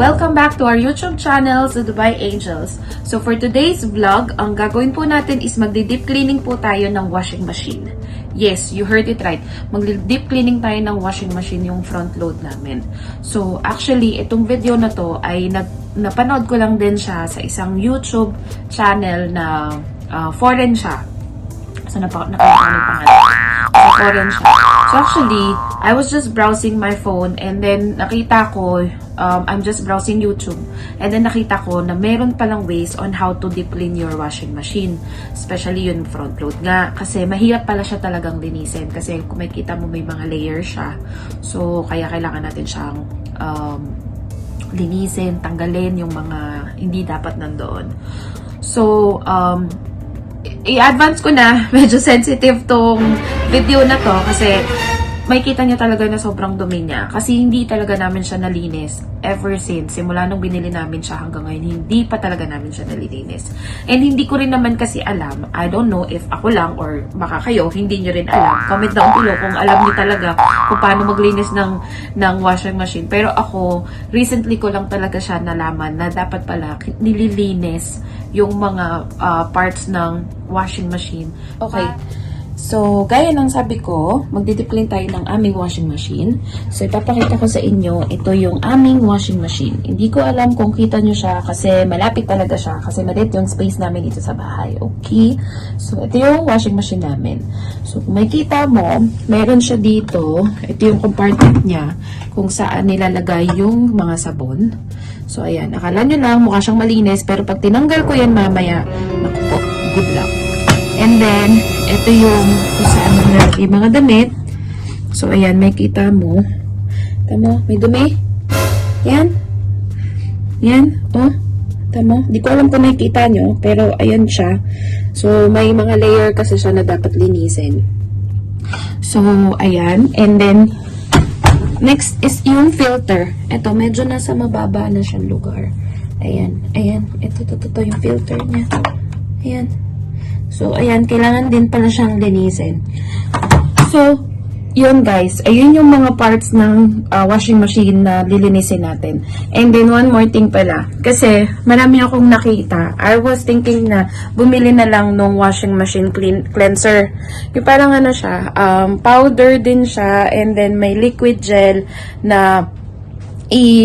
Welcome back to our YouTube channel, The Dubai Angels. So for today's vlog, ang gagawin po natin is magdi-deep cleaning po tayo ng washing machine. Yes, you heard it right. Magdi-deep cleaning tayo ng washing machine yung front load namin. So actually, itong video na to ay napanood ko lang din siya sa isang YouTube channel na foreign siya. So nakalimutan yung pangalan. So foreign siya. So actually, I was just browsing my phone and then nakita ko, I'm just browsing YouTube, and then nakita ko na meron palang ways on how to deep clean your washing machine. Especially yung front load nga. Kasi mahirap pala siya talagang linisin. Kasi kung makikita mo may mga layer siya. So kaya kailangan natin siyang linisin, tanggalin yung mga hindi dapat nandoon. So, i-advance ko na, medyo sensitive tong video na to kasi makikita niya talaga na sobrang dumi niya. Kasi hindi talaga namin siya nalinis ever since. Simula nung binili namin siya hanggang ngayon, hindi pa talaga namin siya nalilinis. And hindi ko rin naman kasi alam, I don't know if ako lang or baka kayo, hindi nyo rin alam. Comment down below kung alam niyo talaga kung paano maglinis ng washing machine. Pero ako, recently ko lang talaga siya nalaman na dapat pala nililinis yung mga parts ng washing machine. Okay. So, gaya ng sabi ko, magdi-deep clean tayo ng aming washing machine. So, ipapakita ko sa inyo, ito yung aming washing machine. Hindi ko alam kung kita nyo siya kasi malapit talaga siya kasi maliit yung space namin dito sa bahay. Okay? So, ito yung washing machine namin. So, kung makikita mo, meron siya dito. Ito yung compartment niya kung saan nilalagay yung mga sabon. So, ayan. Akala nyo lang, mukha siyang malinis pero pag tinanggal ko yan mamaya, naku po, good luck. And then, ito yung kung saan nalagay mga damit. So, ayan, may kita mo. Tamo, may dumi. Yan. Yan, oh. Tamo. Di ko alam kung nakikita nyo, pero ayan siya. So, may mga layer kasi siya na dapat linisin. So, ayan. And then, next is yung filter. Ito, medyo nasa mababa na siyang lugar. Ayan, ayan. Ito yung filter niya. Ayan. So, ayan, kailangan din pala siyang linisin. So, yun guys, ayun yung mga parts ng washing machine na lilinisin natin. And then, one more thing pala. Kasi, marami akong nakita. I was thinking na bumili na lang ng washing machine cleanser. Yung parang ano siya, powder din siya, and then may liquid gel na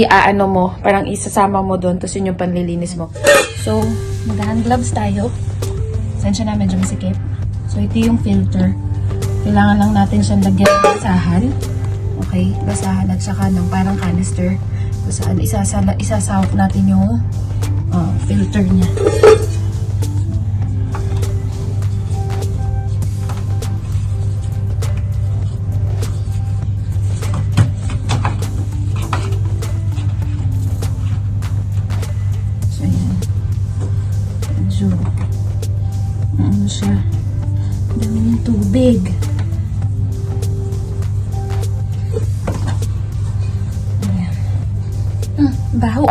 ano mo, parang isasama mo doon, tapos yun yung panlilinis mo. So, mag-hand gloves tayo. Sensya na, medyo masikip. So, ito yung filter. Kailangan lang natin siyang lagyan ng basahan. Okay, basahan at saka ng parang canister. Kung saan isasawak natin yung filter niya. So, ayan. Medyo ano siya, daming tubig. Ayan. Baho.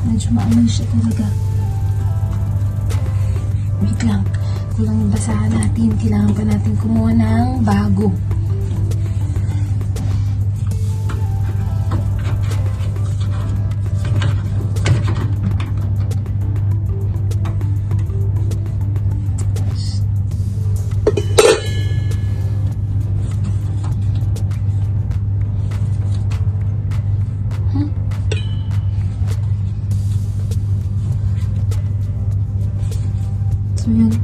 Medyo maamoy siya talaga. Wait lang, kulang yung basahan natin. Kailangan pa natin kumuha ng bago. So, yun.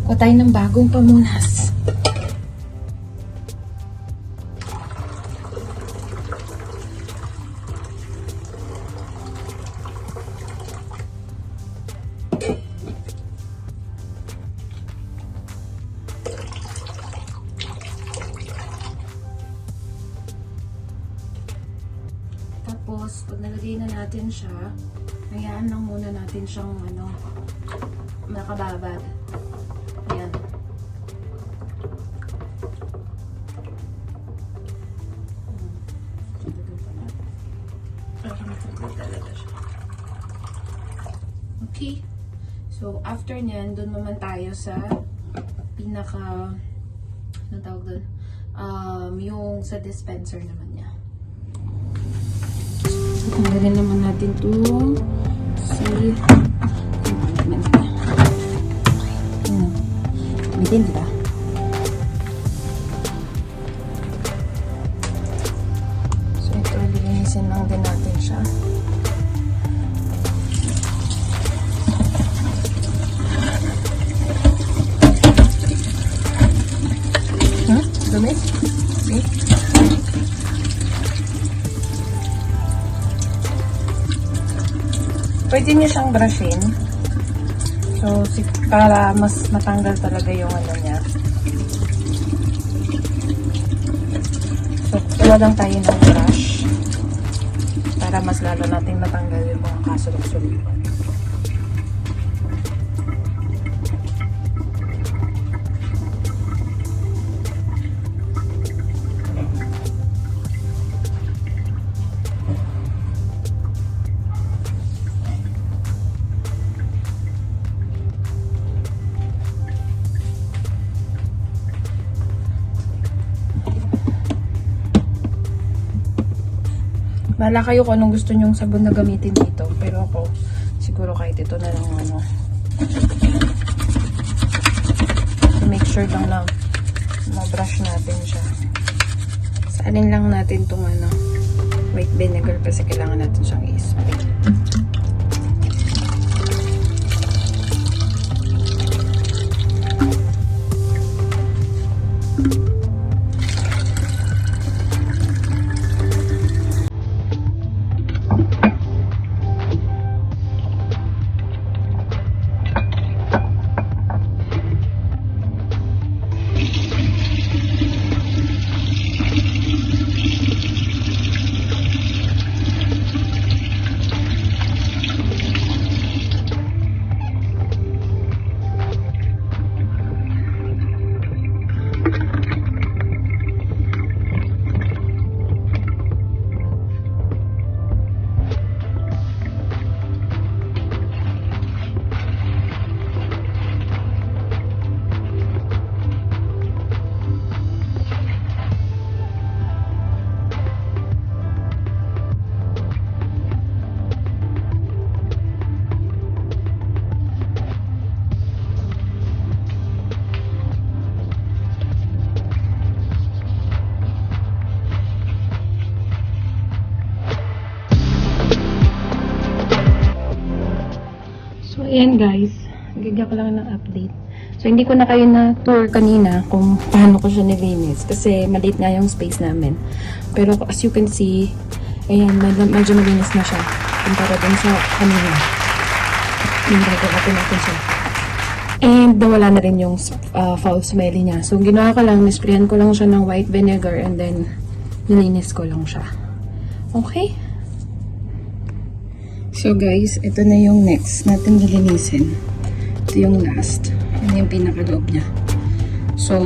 Kuha tayo ng bagong pamunas. Tapos, pag nalagay na natin siya, hayaan lang muna natin siyang makababad. Ayan. Okay. So, after nyan, dun naman tayo sa pinaka, anong tawag doon? Yung sa dispenser naman niya. Tanggalin naman natin to si compartment niya. Bitin, diba? So, ito, lilinisin lang din natin siya. Dumi? See? Pwede niyo siyang brushin. So, para mas matanggal talaga yung ano niya. So, kuha lang tayo ng brush para mas lalo natin matanggal yung mga kasulok-sulukan. Bahala kayo kung anong gusto nyong sabon na gamitin dito. Pero ako, siguro kahit ito na lang ano. Make sure lang na ma-brush natin siya. Saanin lang natin itong ano, white vinegar kasi kailangan natin siyang i-spray. Ayan guys, gagawin ko lang ng update. So, hindi ko na kayo na tour kanina kung paano ko siya nilinis. Kasi maliit nga yung space namin. Pero as you can see, ayan, medyo malinis na siya. Kumpara dun sa kanina. Yung gagawin natin siya. And nawala na rin yung foul smelly niya. So, ginawa ko lang, nisprayan ko lang siya ng white vinegar and then nilinis ko lang siya. Okay? So guys, ito na yung next natin lilinisin. Ito yung last. Yan yung pinakaloob niya. So,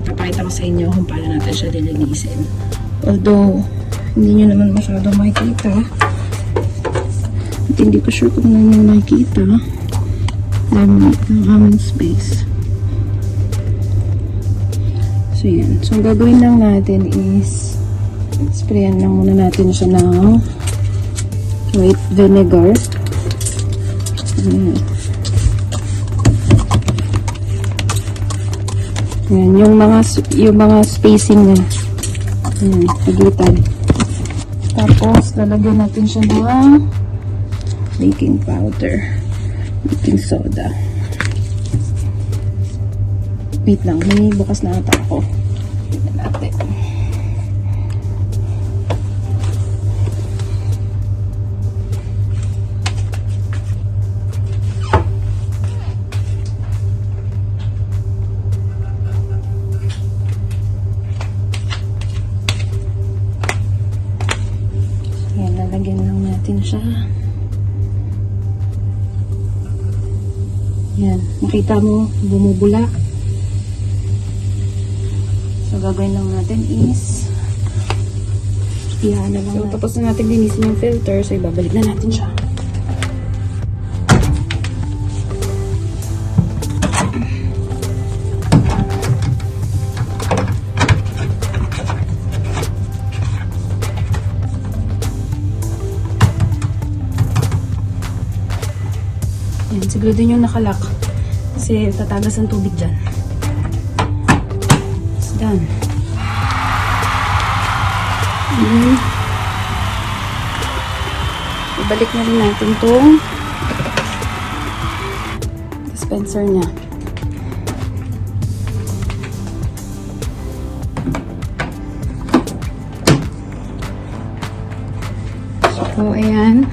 ipapakita ko sa inyo kung paano natin siya lilinisin. Although, hindi nyo naman masyado makikita. At hindi ko sure kung ano nyo makikita. Ng aming space. So, yan. So, ang gagawin lang natin is sprayan lang muna natin siya ng white vinegar. Ayan, yung mga spacing niya. Ayan, pagitan. Tapos, lalagyan natin siya ng baking powder. Baking soda. Wait lang, may bukas na ata ako. Tignan natin. Lalagyan lang natin siya. Yan. Makita mo, bumubula. So, gagawin lang natin is iyan na lang. So, tapos na natin linisin yung filter. So, ibabalik na natin siya. Siguro din yung nakalock. Kasi tatagas ang tubig dyan. It's done. And ibalik na rin natin itong dispenser niya. So, ayan.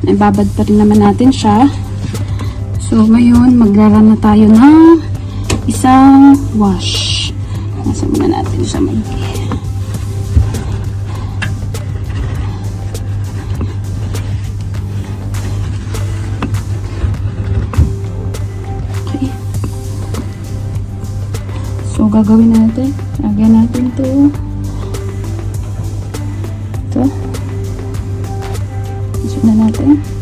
Naibabad pa rin naman natin siya. So, ngayon, magrarun na tayo ng isang wash. Nasa muna natin siya okay. So, gagawin natin. Lagyan natin ito. Ito. Na natin.